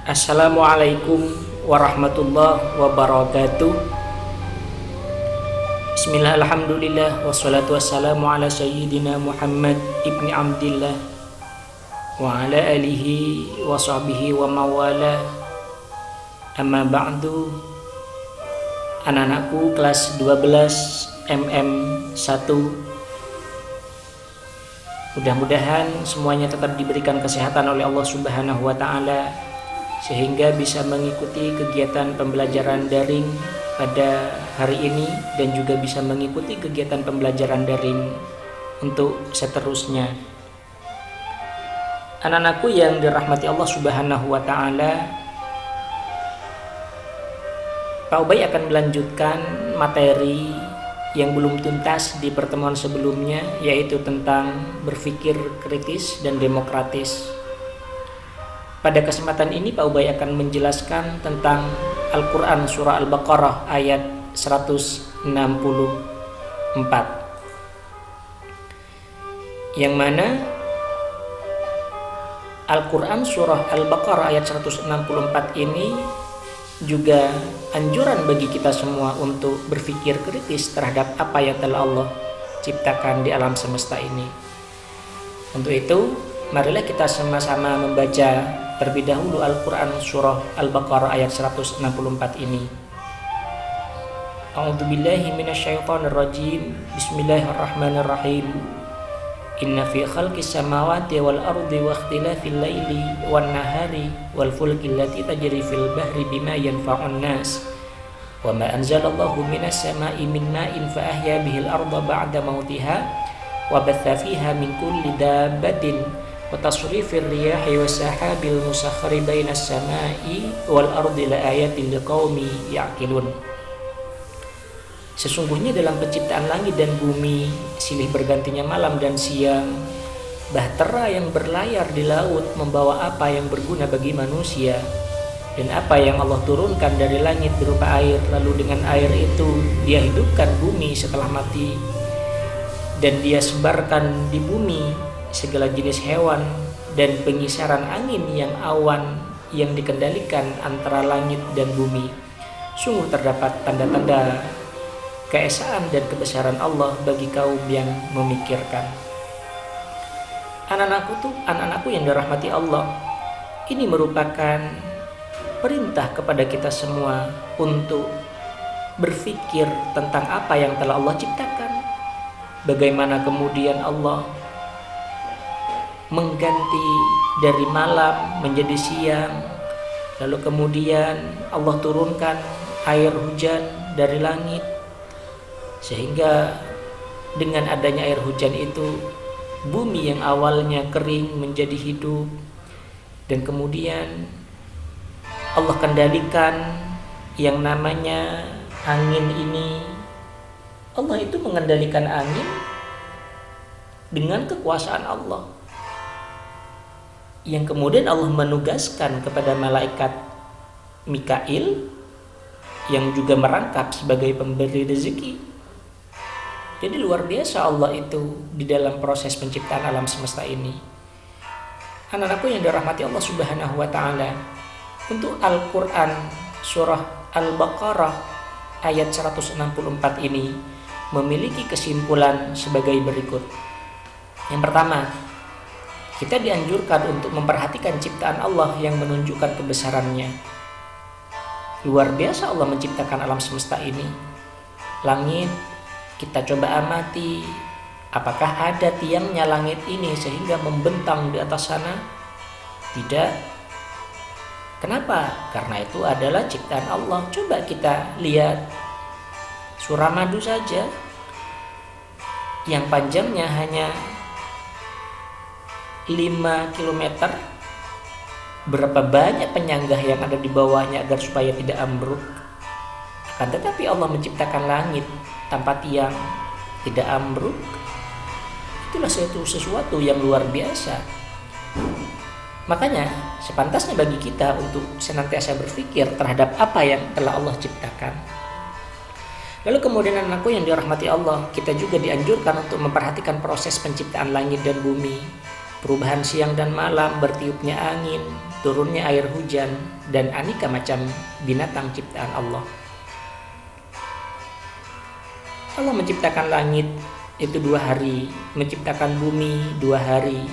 Assalamualaikum warahmatullahi wabarakatuh. Bismillah, alhamdulillah, wassalatu wassalamu ala sayyidina Muhammad ibni Abdillah wa ala alihi wa sahbihi wa mawala. Amma ba'du. Anak-anakku kelas 12 MM1, mudah-mudahan semuanya tetap diberikan kesehatan oleh Allah Subhanahu wa Ta'ala, sehingga bisa mengikuti kegiatan pembelajaran daring pada hari ini dan juga bisa mengikuti kegiatan pembelajaran daring untuk seterusnya. Anak-anakku yang dirahmati Allah Subhanahu wa Ta'ala, Pak Ubay akan melanjutkan materi yang belum tuntas di pertemuan sebelumnya, yaitu tentang berpikir kritis dan demokratis. Pada kesempatan ini Pak Ubay akan menjelaskan tentang Al-Quran Surah Al-Baqarah ayat 164, yang mana Al-Quran Surah Al-Baqarah ayat 164 ini juga anjuran bagi kita semua untuk berpikir kritis terhadap apa yang telah Allah ciptakan di alam semesta ini. Untuk itu, marilah kita sama-sama membaca terlebih dahulu Al-Quran Surah Al-Baqarah ayat 164 ini. A'udzubillahi minasyaitonirrajim. Bismillahirrahmanirrahim. Inna fi khalqis samawati wal ardi wa ikhtilafil laili wan nahari wal fulki allati tajri fil bahri bima yanfa'un nas wa ma anzalallahu minas sama'i min ma'in fa ahya bihil arda ba'da mautiha wa batha fiha min kulli dabbatin wa tasrifir riyahi wasahabil musakhkhari bainas sama'i wal ardi laayatin liqaumi ya'qilun. Sesungguhnya dalam penciptaan langit dan bumi, silih bergantinya malam dan siang, bahtera yang berlayar di laut membawa apa yang berguna bagi manusia, dan apa yang Allah turunkan dari langit berupa air, lalu dengan air itu Dia hidupkan bumi setelah mati, dan Dia sebarkan di bumi segala jenis hewan dan pengisaran angin yang awan yang dikendalikan antara langit dan bumi. Sungguh terdapat tanda-tanda keesaan dan kebesaran Allah bagi kaum yang memikirkan. Anak-anakku yang dirahmati Allah, ini merupakan perintah kepada kita semua untuk berpikir tentang apa yang telah Allah ciptakan. Bagaimana kemudian Allah mengganti dari malam menjadi siang, lalu kemudian Allah turunkan air hujan dari langit, sehingga dengan adanya air hujan itu bumi yang awalnya kering menjadi hidup, dan kemudian Allah kendalikan yang namanya angin ini. Allah itu mengendalikan angin dengan kekuasaan Allah, yang kemudian Allah menugaskan kepada malaikat Mikail yang juga merangkap sebagai pemberi rezeki. Jadi luar biasa Allah itu di dalam proses penciptaan alam semesta ini. Anak-anakku yang dirahmati Allah Subhanahu wa Ta'ala, untuk Al-Quran Surah Al-Baqarah ayat 164 ini memiliki kesimpulan sebagai berikut. Yang pertama, kita dianjurkan untuk memperhatikan ciptaan Allah yang menunjukkan kebesarannya. Luar biasa Allah menciptakan alam semesta ini. Langit, kita coba amati, apakah ada tiangnya langit ini sehingga membentang di atas sana? Tidak. Kenapa? Karena itu adalah ciptaan Allah. Coba kita lihat Suramadu saja, yang panjangnya hanya 5 km. Berapa banyak penyanggah yang ada di bawahnya agar supaya tidak ambruk. Akan tetapi Allah menciptakan langit tanpa tiang, tidak ambruk. Itulah sesuatu yang luar biasa. Makanya sepantasnya bagi kita untuk senantiasa berpikir terhadap apa yang telah Allah ciptakan. Lalu kemudian anakku yang dirahmati Allah, kita juga dianjurkan untuk memperhatikan proses penciptaan langit dan bumi. perubahan siang dan malam, bertiupnya angin, turunnya air hujan, dan aneka macam binatang ciptaan Allah. Allah menciptakan langit itu 2 hari, menciptakan bumi 2 hari,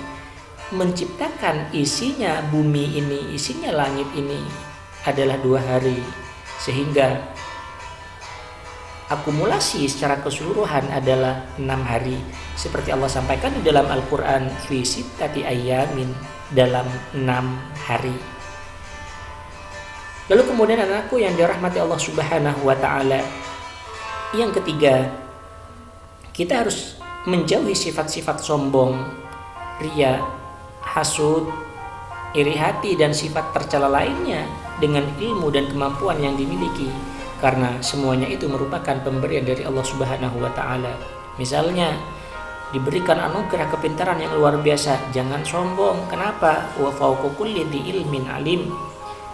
menciptakan isinya bumi ini, isinya langit ini adalah 2 hari, sehingga akumulasi secara keseluruhan adalah 6 hari. Seperti Allah sampaikan di dalam Al-Quran, fi sittati ayyamin, dalam 6 hari. Lalu kemudian anakku yang dirahmati Allah Subhanahu wa ta'ala, yang ketiga, kita harus menjauhi sifat-sifat sombong, ria, hasud, iri hati, dan sifat tercela lainnya dengan ilmu dan kemampuan yang dimiliki, karena semuanya itu merupakan pemberian dari Allah Subhanahu wa ta'ala. Misalnya diberikan anugerah kepintaran yang luar biasa, jangan sombong. Kenapa? Wa fawqa kulli dzi ilmin alim.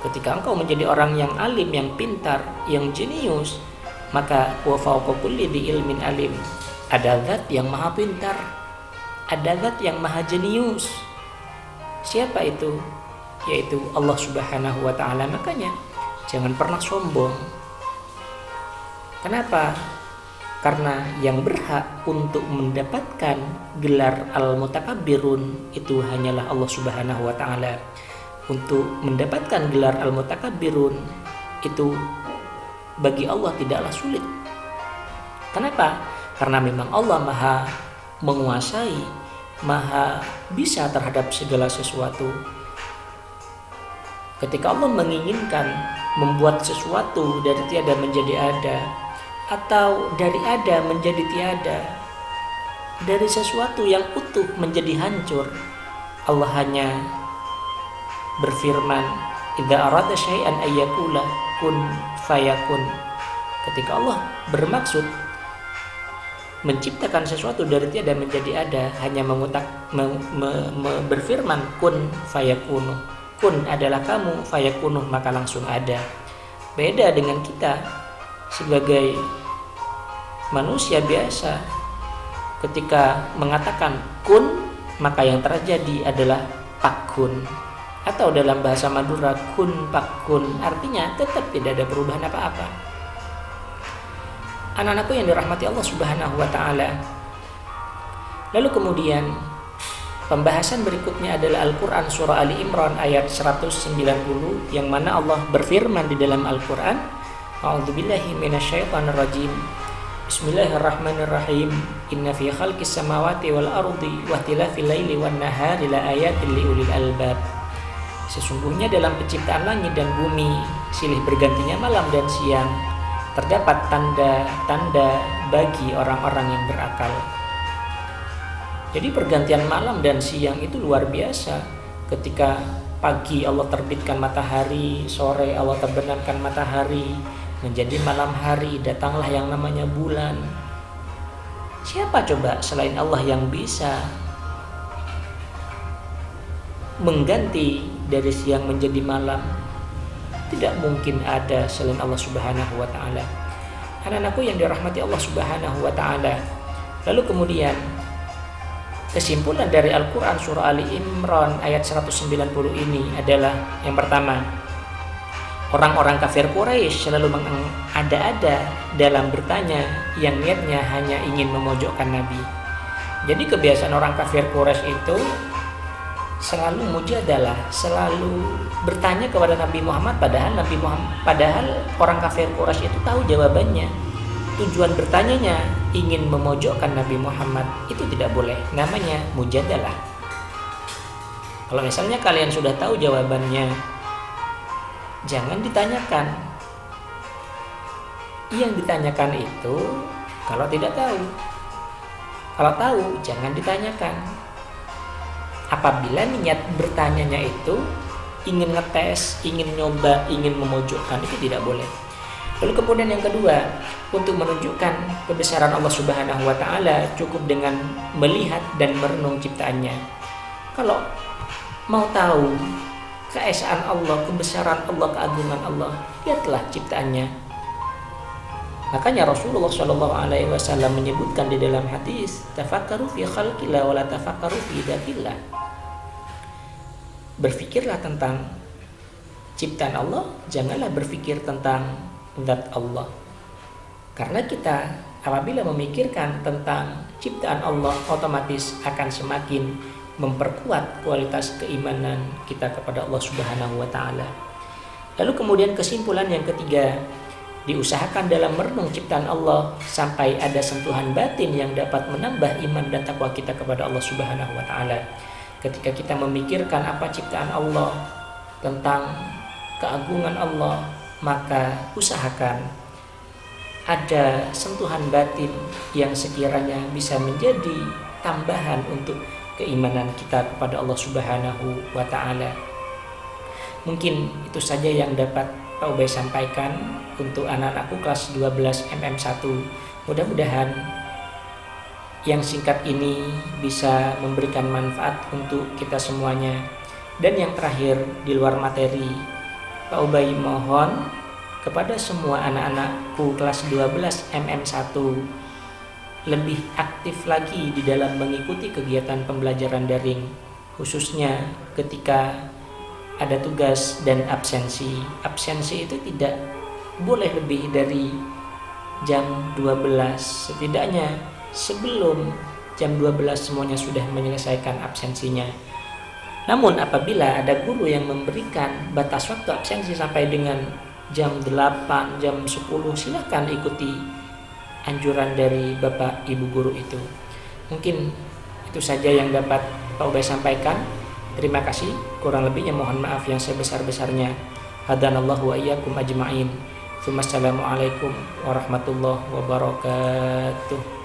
Ketika engkau menjadi orang yang alim, yang pintar, yang jenius, maka wa fawqa kulli dzi ilmin alim, ada zat yang maha pintar, ada zat yang maha jenius. Siapa itu? Yaitu Allah Subhanahu wa ta'ala. Makanya jangan pernah sombong. Kenapa? Karena yang berhak untuk mendapatkan gelar al-mutakabbirun itu hanyalah Allah Subhanahu wa ta'ala. Untuk mendapatkan gelar al-mutakabbirun itu bagi Allah tidaklah sulit. Kenapa? Karena memang Allah maha menguasai, maha bisa terhadap segala sesuatu. Ketika Allah menginginkan membuat sesuatu dari tiada menjadi ada, atau dari ada menjadi tiada, dari sesuatu yang utuh menjadi hancur, Allah hanya berfirman, idza arada syai'an ayyakula kun fayakun. Ketika Allah bermaksud menciptakan sesuatu dari tiada menjadi ada, hanya berfirman kun fayakunu. Kun adalah kamu, fayakunu maka langsung ada. Beda dengan kita sebagai manusia biasa, ketika mengatakan kun, maka yang terjadi adalah pakun, atau dalam bahasa Madura kun pakun, artinya tetap tidak ada perubahan apa-apa. Anak-anakku yang dirahmati Allah Subhanahu wa ta'ala, lalu kemudian pembahasan berikutnya adalah Al-Quran surah Ali Imran ayat 190, yang mana Allah berfirman di dalam Al-Quran, a'udzubillahi minasyaitonir rajim, bismillahirrahmanirrahim, inna fi khalqis samawati wal ardi wa ikhtilafil laili wan nahari la ayatin liulil albab. Sesungguhnya dalam penciptaan langit dan bumi, silih bergantinya malam dan siang, terdapat tanda-tanda bagi orang-orang yang berakal. Jadi pergantian malam dan siang itu luar biasa. Ketika pagi Allah terbitkan matahari, sore Allah terbenamkan matahari, menjadi malam hari, datanglah yang namanya bulan. Siapa coba selain Allah yang bisa mengganti dari siang menjadi malam? Tidak mungkin ada selain Allah Subhanahu wa ta'ala. Anak-anakku yang dirahmati Allah Subhanahu wa ta'ala, lalu kemudian kesimpulan dari Al-Quran surah Ali Imran ayat 190 ini adalah, yang pertama, orang-orang kafir Quraisy selalu mengada-ada dalam bertanya yang niatnya hanya ingin memojokkan Nabi. Jadi kebiasaan orang kafir Quraisy itu selalu mujadalah, selalu bertanya kepada Nabi Muhammad, padahal orang kafir Quraisy itu tahu jawabannya. Tujuan bertanyanya ingin memojokkan Nabi Muhammad, itu tidak boleh, namanya mujadalah. Kalau misalnya kalian sudah tahu jawabannya, jangan ditanyakan. Yang ditanyakan itu kalau tidak tahu. Kalau tahu, jangan ditanyakan. Apabila niat bertanyanya itu ingin ngetes, ingin nyoba, ingin memojokkan, itu tidak boleh. Lalu kemudian yang kedua, untuk menunjukkan kebesaran Allah Subhanahu wa ta'ala, cukup dengan melihat dan merenung ciptaannya. Kalau mau tahu keesaan Allah, kebesaran Allah, keagungan Allah, lihatlah ciptaannya. Makanya Rasulullah SAW menyebutkan di dalam hadis, tafakkaru fi khalqillah wa la tafakkaru fi dzatillah. berpikirlah tentang ciptaan Allah, janganlah berpikir tentang zat Allah. Karena kita apabila memikirkan tentang ciptaan Allah, otomatis akan semakin memperkuat kualitas keimanan kita kepada Allah Subhanahu wa taala. Lalu kemudian kesimpulan yang ketiga, diusahakan dalam merenung ciptaan Allah sampai ada sentuhan batin yang dapat menambah iman dan takwa kita kepada Allah Subhanahu wa taala. Ketika kita memikirkan apa ciptaan Allah, tentang keagungan Allah, maka usahakan ada sentuhan batin yang sekiranya bisa menjadi tambahan untuk keimanan kita kepada Allah Subhanahu wa taala. Mungkin itu saja yang dapat Pak Ubay sampaikan untuk anak-anakku kelas 12 MM1. Mudah-mudahan yang singkat ini bisa memberikan manfaat untuk kita semuanya. Dan yang terakhir, di luar materi, Pak Ubay mohon kepada semua anak-anakku kelas 12 MM1 lebih aktif lagi di dalam mengikuti kegiatan pembelajaran daring, khususnya ketika ada tugas dan absensi. Absensi itu tidak boleh lebih dari jam 12. Setidaknya sebelum jam 12 semuanya sudah menyelesaikan absensinya. Namun apabila ada guru yang memberikan batas waktu absensi sampai dengan jam 8, jam 10, silakan ikuti anjuran dari Bapak Ibu guru itu. Mungkin itu saja yang dapat Pak Ubay sampaikan. Terima kasih, kurang lebihnya mohon maaf yang sebesar-besarnya. Hadanallahu wa iyyakum ajma'in. Assalamualaikum warahmatullahi wabarakatuh.